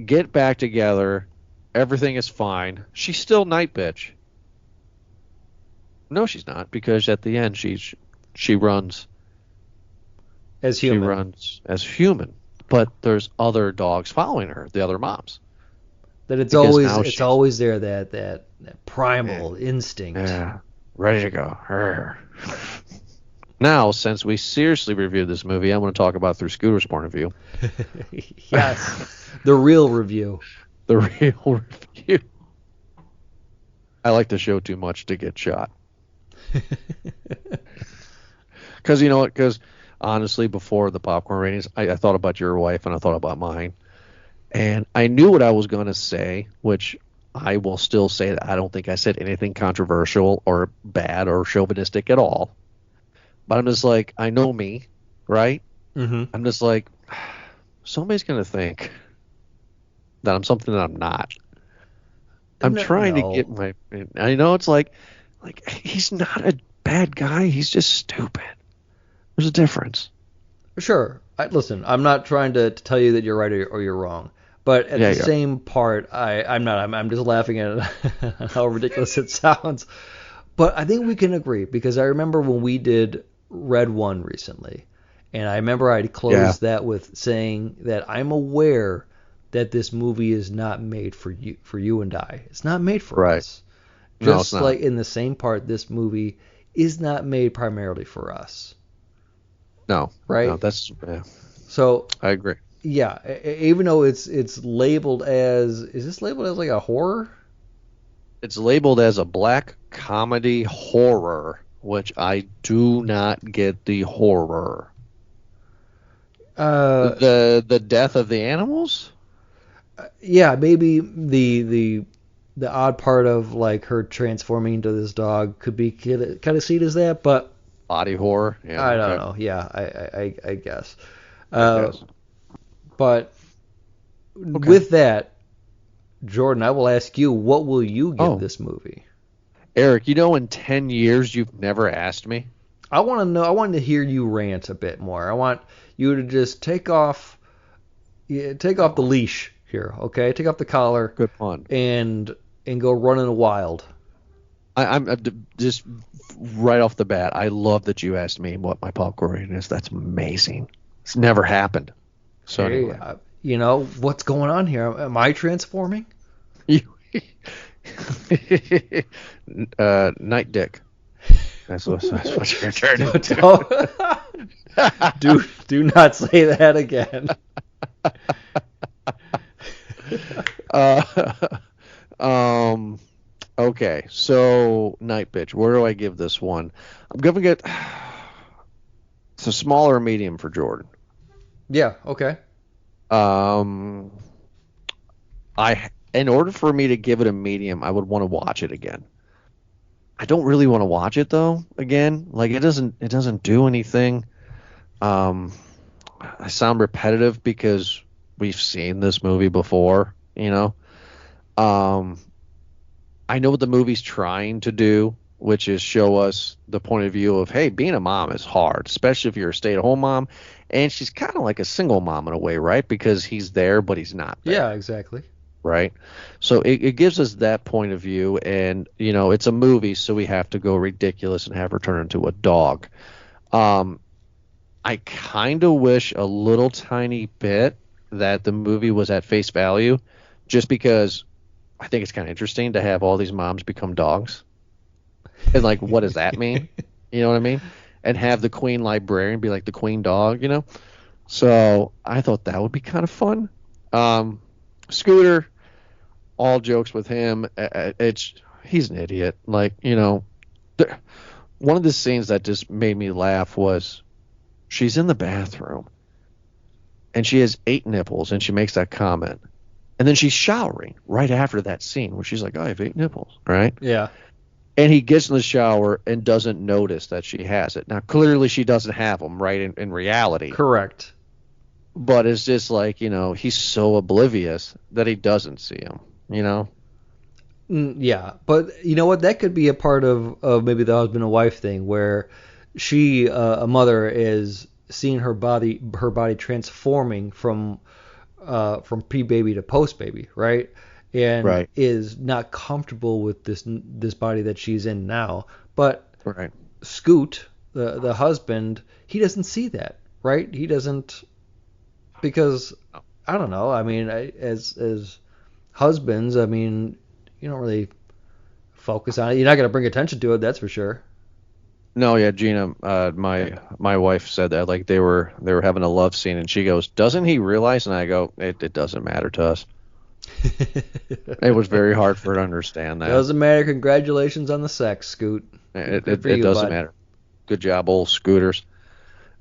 get back together. Everything is fine. She's still Nightbitch. No, she's not, because at the end she runs as human. She runs as human, but there's other dogs following her, the other moms. That it's always there, that primal instinct. Yeah, ready to go. Now, since we seriously reviewed this movie, I'm going to talk about through Scooter's point of view. Yes, the real review. The real review. I like the show too much to get shot. Because you know what? Because honestly, before the popcorn ratings, I thought about your wife and I thought about mine. And I knew what I was going to say, which I will still say that I don't think I said anything controversial or bad or chauvinistic at all. But I'm just like, I know me, right? Mm-hmm. I'm just like, somebody's going to think that I'm something that I'm not. I'm trying to get my... I know it's like he's not a bad guy. He's just stupid. There's a difference. Sure. Listen, I'm not trying to tell you that you're right or you're wrong. But at the same part, I'm not. I'm just laughing at how ridiculous it sounds. But I think we can agree, because I remember when we did Red One recently, and I remember I closed that with saying that I'm aware that this movie is not made for you and I. It's not made for us. Just like in the same part, this movie is not made primarily for us. No. Right? No, that's... Yeah. So... I agree. Yeah, even though it's labeled as... Is this labeled as like a horror? It's labeled as a black comedy horror, which I do not get the horror. The death of the animals? Yeah, maybe the odd part of like her transforming into this dog could be kind of seen as that, but body horror. Yeah, I don't know. Yeah, I guess. But with that, Jordan, I will ask you, what will you give this movie? Eric, in 10 years you've never asked me? I want to know. I want to hear you rant a bit more. I want you to just take off the leash here, okay? Take off the collar. Good pun. And go run in the wild. I'm just right off the bat, I love that you asked me what my popcorn rating is. That's amazing. It's never happened. So anyway. What's going on here? Am I transforming? Night dick. That's what you're turning into. Do not say that again. Okay, so Nightbitch. Where do I give this one? I'm giving it... It's a smaller medium for Jordan. Yeah. Okay. Um, in order for me to give it a medium, I would want to watch it again. I don't really want to watch it though again. Like it doesn't do anything. Um, I sound repetitive because we've seen this movie before, you know. Um, I know what the movie's trying to do, which is show us the point of view of, hey, being a mom is hard, especially if you're a stay-at-home mom, and she's kind of like a single mom in a way, right? Because he's there, but he's not Yeah. there, Exactly. right? So it gives us that point of view, and it's a movie, so we have to go ridiculous and have her turn into a dog. Um, I kind of wish a little tiny bit that the movie was at face value, just because I think it's kind of interesting to have all these moms become dogs. And like, what does that mean? You know what I mean? And have the queen librarian be like the queen dog, you know? So I thought that would be kind of fun. Scooter, all jokes with him, he's an idiot. Like, one of the scenes that just made me laugh was she's in the bathroom and she has 8 nipples and she makes that comment. And then she's showering right after that scene where she's like, oh, I have 8 nipples, right? Yeah. And he gets in the shower and doesn't notice that she has it. Now, clearly she doesn't have them, right, in reality. Correct. But it's just like, he's so oblivious that he doesn't see them, you know? Yeah, but you know what? That could be a part of maybe the husband and wife thing where she, a mother, is seeing her body transforming from pre-baby to post-baby, right? And Right. is not comfortable with this body that she's in now. But Right. Scoot, the husband, he doesn't see that, right? He doesn't, because I don't know. I mean, as husbands, I mean, you don't really focus on it. You're not gonna bring attention to it, that's for sure. No, yeah, Gina, my wife said that, like, they were having a love scene, and she goes, "Doesn't he realize?" And I go, "It doesn't matter to us." It was very hard for her to understand that. Doesn't matter. Congratulations on the sex, Scoot. It Good for it you, doesn't bud. matter. Good job, old Scooters.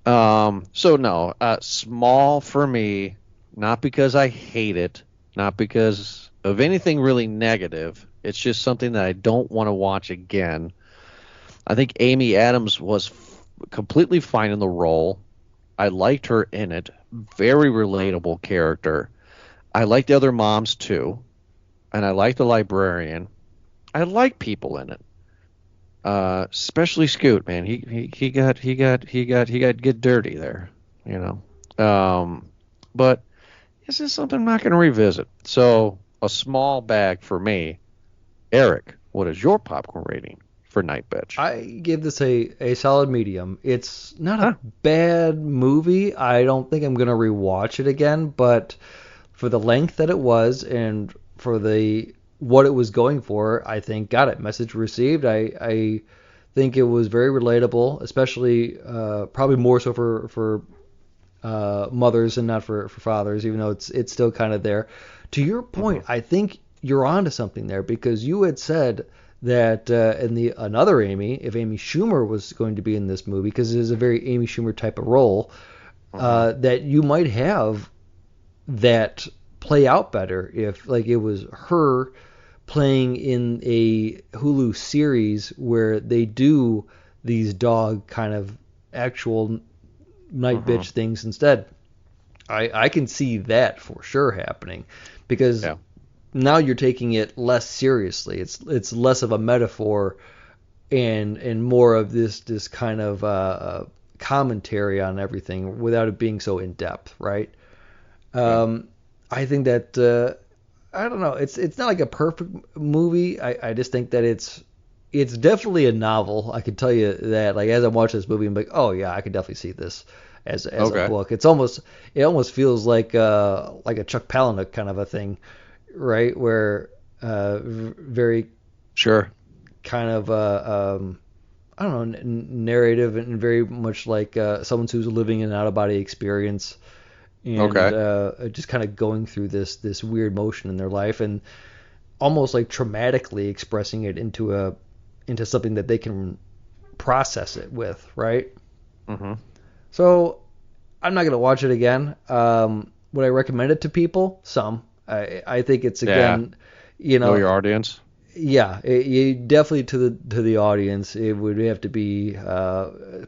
So no, small for me, not because I hate it, not because of anything really negative. It's just something that I don't want to watch again. I think Amy Adams was completely fine in the role. I liked her in it. Very relatable character. I like the other moms too, and I like the librarian. I like people in it. Especially Scoot, man. He got get dirty there, you know. But this is something I'm not going to revisit. So a small bag for me. Eric, what is your popcorn rating for Night Bitch? I give this a solid medium. It's not Huh. a bad movie. I don't think I'm gonna rewatch it again, but for the length that it was and for the what it was going for, I think got it. Message received. I think it was very relatable, especially probably more so for mothers and not for fathers, even though it's still kind of there. To your point, I think you're onto something there because you had said that in the another Amy, if Amy Schumer was going to be in this movie, because it is a very Amy Schumer type of role, that you might have that play out better if like it was her playing in a Hulu series where they do these dog kind of actual night bitch things instead. I can see that for sure happening because Yeah. now you're taking it less seriously. It's less of a metaphor and more of this kind of commentary on everything without it being so in depth, right? I think that I don't know. It's not like a perfect movie. I just think that it's definitely a novel. I can tell you that. Like as I'm watching this movie, I'm like, oh yeah, I could definitely see this as Okay. a book. It almost feels like a Chuck Palahniuk kind of a thing, right? Where very Sure. kind of I don't know, narrative and very much like someone who's living an out of body experience and Okay. just kind of going through this weird motion in their life and almost like traumatically expressing it into something that they can process it with, right? Mm-hmm. So I'm not gonna watch it again. Would I recommend it to people? Some. I think it's again, know your audience. Yeah, you definitely to the audience. It would have to be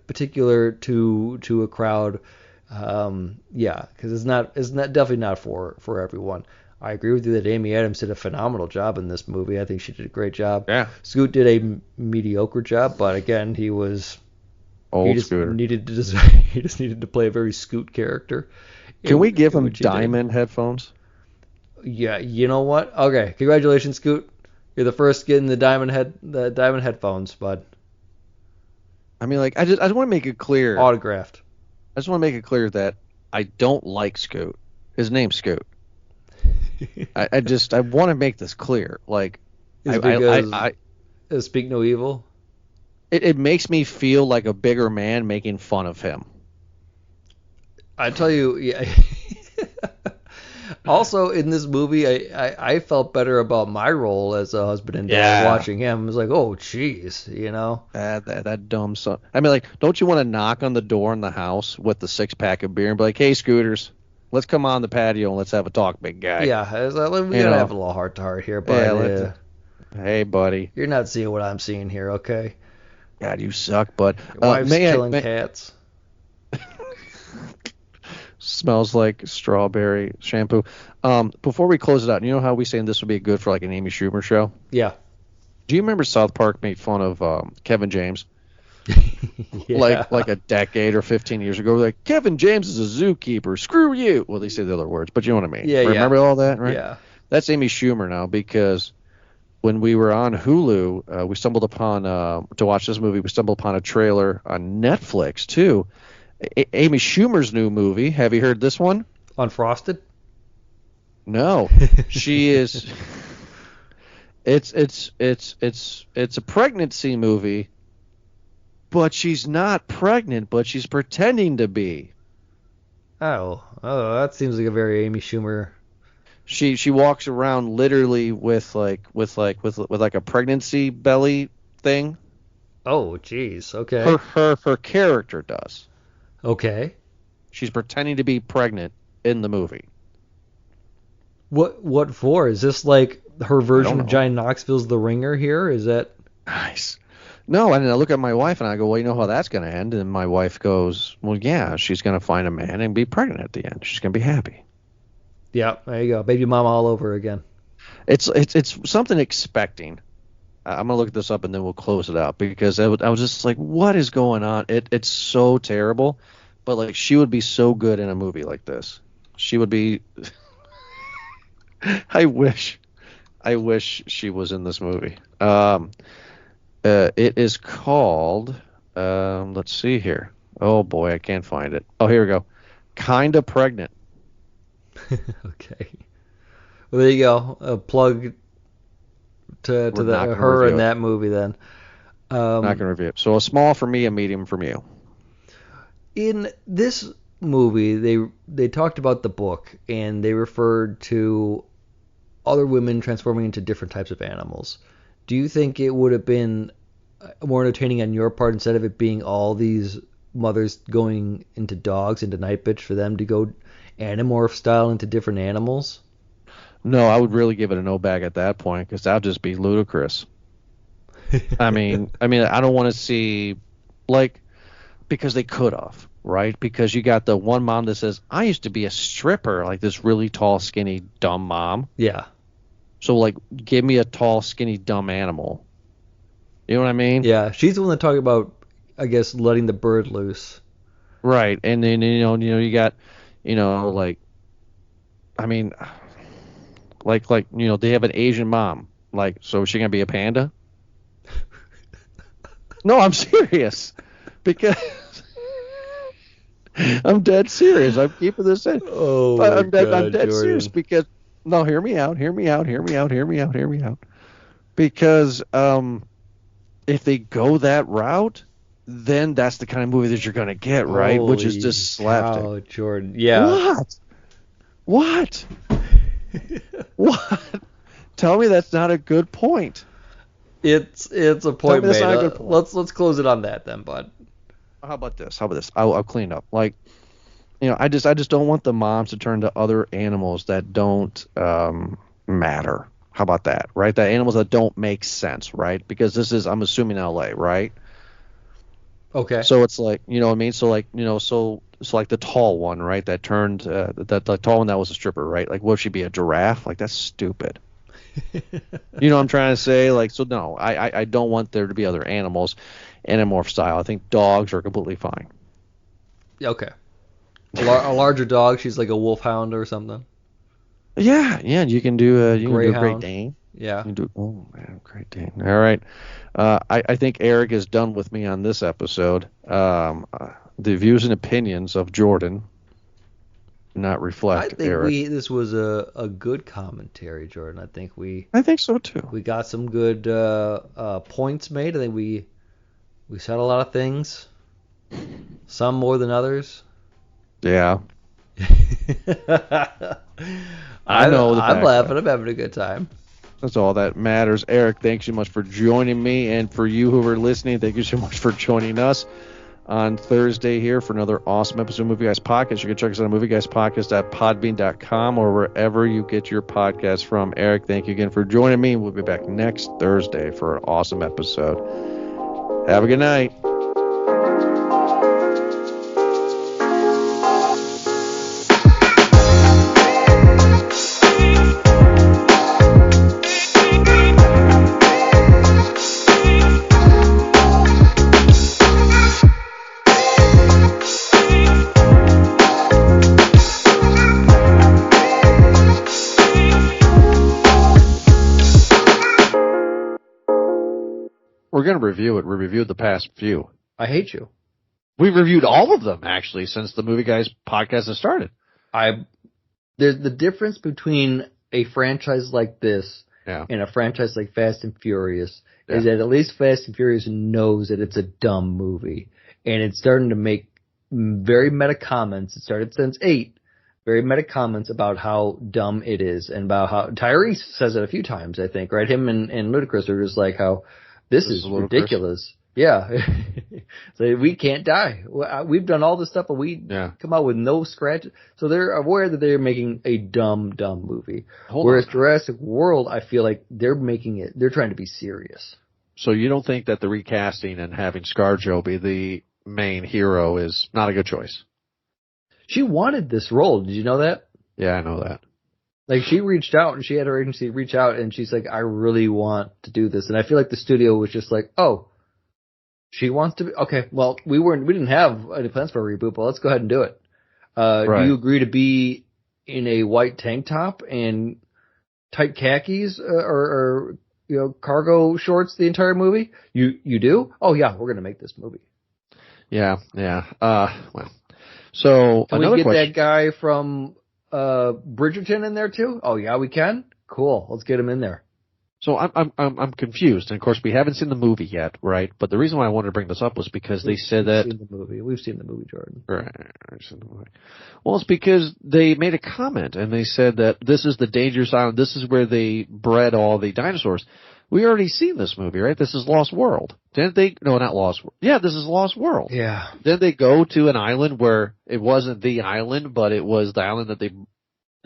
particular to a crowd. Because it's not definitely not for everyone. I agree with you that Amy Adams did a phenomenal job in this movie. I think she did a great job. Yeah. Scoot did a mediocre job, but again, he Scooter. He just needed to play a very Scoot character. Can we give him diamond headphones? Yeah, you know what? Okay, congratulations, Scoot. You're the first getting the diamond headphones, bud. I mean, like, I just want to make it clear. Autographed. I just want to make it clear that I don't like Scoot. His name's Scoot. I want to make this clear. Like, I speak no evil. It makes me feel like a bigger man making fun of him. I tell you, yeah. Also, in this movie, I felt better about my role as a husband and dad watching him. It was like, oh, jeez, you know. That dumb son. I mean, like, don't you want to knock on the door in the house with the 6-pack of beer and be like, hey, Scooters, let's come on the patio and let's have a talk, big guy. Yeah, we gotta have a little heart-to-heart here, but hey, buddy. You're not seeing what I'm seeing here, okay? God, you suck, bud. Your wife's killing cats. Smells like strawberry shampoo. Before we close it out, you know how we saying this would be good for like an Amy Schumer show? Yeah. Do you remember South Park made fun of Kevin James? Yeah. Like a decade or 15 years ago, like, Kevin James is a zookeeper. Screw you. Well, they say the other words, but you know what I mean. Yeah, Remember all that, right? Yeah. That's Amy Schumer now, because when we were on Hulu, we stumbled upon to watch this movie. We stumbled upon a trailer on Netflix too. Amy Schumer's new movie. Have you heard this one? Unfrosted? No. She is. It's a pregnancy movie, but she's not pregnant, but she's pretending to be. Oh, that seems like a very Amy Schumer. She walks around literally with a pregnancy belly thing. Oh, jeez. Okay. Her character does. Okay. She's pretending to be pregnant in the movie. What for? Is this like her version of Johnny Knoxville's The Ringer here? Is that nice? No, and I look at my wife and I go, well, you know how that's going to end? And my wife goes, well, yeah, she's going to find a man and be pregnant at the end. She's going to be happy. Yeah, there you go. Baby mama all over again. It's something expecting. I'm going to look this up and then we'll close it out, because I was just like, what is going on? It's so terrible, but like, she would be so good in a movie like this. She would be. I wish she was in this movie. It is called, let's see here. Oh boy, I can't find it. Oh, here we go. Kinda Pregnant. Okay. Well, there you go. A plug to her in that movie then. Not going to review it. So a small for me, a medium from you. In this movie, they talked about the book, and they referred to other women transforming into different types of animals. Do you think it would have been more entertaining on your part, instead of it being all these mothers going into dogs, into Nightbitch, for them to go Animorph style into different animals? No, I would really give it a no bag at that point, because that would just be ludicrous. I mean, I don't want to see, like, because they could have, right? Because you got the one mom that says, I used to be a stripper, like this really tall, skinny, dumb mom. Yeah. So, like, give me a tall, skinny, dumb animal. You know what I mean? Yeah, she's the one that talked about, I guess, letting the bird loose. Right, and then you got, like, I mean, like they have an Asian mom, like, so is she gonna be a panda? No, I'm serious, because I'm dead serious. I'm keeping this in. Oh, I'm dead Jordan. serious, because no, hear me out. Because if they go that route, then that's the kind of movie that you're gonna get, right? Holy which is just slapstick. Oh, Jordan. Yeah. What? What? Tell me that's not a good point. It's a point that's made. not a good point. Let's close it on that then, bud. How about this? I'll clean up. Like, I just don't want the moms to turn to other animals that don't matter. How about that, right? The animals that don't make sense, right? Because this is, I'm assuming, L.A., right? Okay. So it's like, you know what I mean? So like, so like the tall one, right? That turned the tall one that was a stripper, right? Like, would she be a giraffe? Like, that's stupid. You know what I'm trying to say? Like, so no, I don't want there to be other animals, Animorph style. I think dogs are completely fine. Okay. A larger dog. She's like a wolfhound or something. Yeah, you can do a Great Greyhound. Dane. Yeah. You can do, oh man, Great Dane. All right. I think Eric is done with me on this episode. The views and opinions of Jordan do not reflect I think Eric. this was a good commentary, Jordan. I think so too. We got some good points made. I think we said a lot of things, some more than others. Yeah. I'm know the I'm back laughing. end. I'm having a good time. That's all that matters. Eric, thanks so much for joining me. And for you who are listening, thank you so much for joining us on Thursday here for another awesome episode of Movie Guys Podcast. You can check us out on movieguyspodcast.podbean.com or wherever you get your podcast from. Eric, thank you again for joining me. We'll be back next Thursday for an awesome episode. Have a good night. We're going to review it. We reviewed the past few. I hate you. We've reviewed all of them, actually, since the Movie Guys podcast has started. There's the difference between a franchise like this and a franchise like Fast and Furious is that at least Fast and Furious knows that it's a dumb movie. And it's starting to make very meta comments. It started since 8. Very meta comments about how dumb it is and about how Tyrese says it a few times, I think, right? Him and Ludacris are just like how this is ridiculous. Yeah. So we can't die. We've done all this stuff, but we come out with no scratch. So they're aware that they're making a dumb movie. Whereas Jurassic World, I feel like they're trying to be serious. So you don't think that the recasting and having ScarJo be the main hero is not a good choice? She wanted this role. Did you know that? Yeah, I know that. Like, she reached out, and she had her agency reach out, and she's like, I really want to do this. And I feel like the studio was just like, oh, she wants to be, okay, well, we didn't have any plans for a reboot, but let's go ahead and do it. Do you agree to be in a white tank top and tight khakis or cargo shorts the entire movie? You do? Oh yeah, we're gonna make this movie. Yeah. Well, so can another we get question. that guy from Bridgerton in there too? Oh yeah, we can. Cool, let's get him in there. So I'm confused, and of course we haven't seen the movie yet, right? But the reason why I wanted to bring this up was because they said that we've seen the movie, Jordan. Right. Well, it's because they made a comment and they said that this is the dangerous island. This is where they bred all the dinosaurs. We already seen this movie, right? This is Lost World. Didn't they? No, not Lost World. Yeah, this is Lost World. Yeah. Then they go to an island where it wasn't the island, but it was the island that they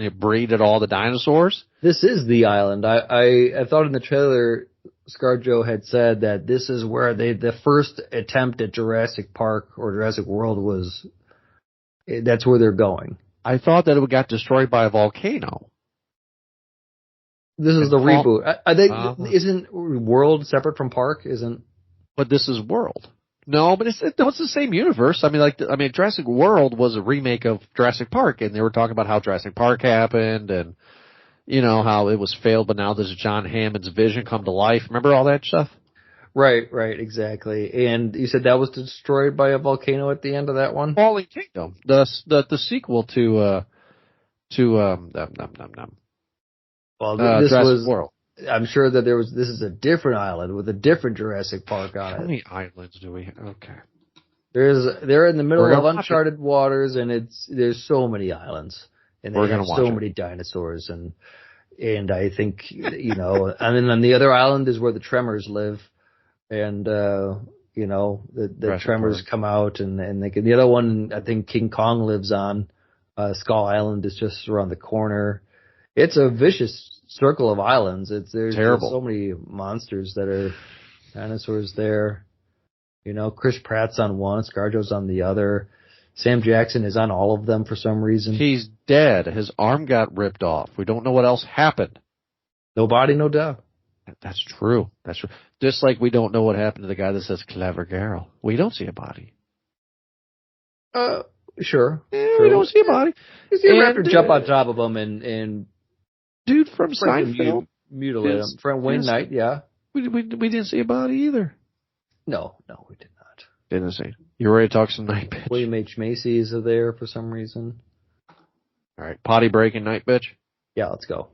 breeded all the dinosaurs. This is the island. I thought in the trailer, ScarJo had said that this is where the first attempt at Jurassic Park or Jurassic World was. That's where they're going. I thought that it got destroyed by a volcano. This is the reboot. I think isn't World separate from Park? Isn't? But this is World. No, but it's the same universe. I mean, Jurassic World was a remake of Jurassic Park, and they were talking about how Jurassic Park happened, and how it was failed. But now there's John Hammond's vision come to life. Remember all that stuff? Right, exactly. And you said that was destroyed by a volcano at the end of that one. Fallen Kingdom, the sequel to Well, this Jurassic was. World. I'm sure that this is a different island with a different Jurassic Park on it. How many islands do we have? Okay. They're in the middle of uncharted waters, and there's so many islands, and they have so many dinosaurs, and I think and then on the other island is where the Tremors live, and the tremors come out, and the other one, I think King Kong lives on. Skull Island is just around the corner. It's a vicious circle of islands. There's so many monsters that are dinosaurs there. Chris Pratt's on one, ScarJo's on the other. Sam Jackson is on all of them for some reason. He's dead. His arm got ripped off. We don't know what else happened. No body, no doubt. That's true. That's true. Just like we don't know what happened to the guy that says clever girl. We don't see a body. Sure. We don't see a body. You see a raptor jump on top of him and dude from Seinfeld mutilate him. From Wayne Knight, yeah. We didn't see a body either. No, we did not. Didn't see. You ready to talk some Nightbitch? William H. Macy is there for some reason. All right, potty break and Nightbitch? Yeah, let's go.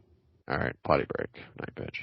All right, potty break, Nightbitch.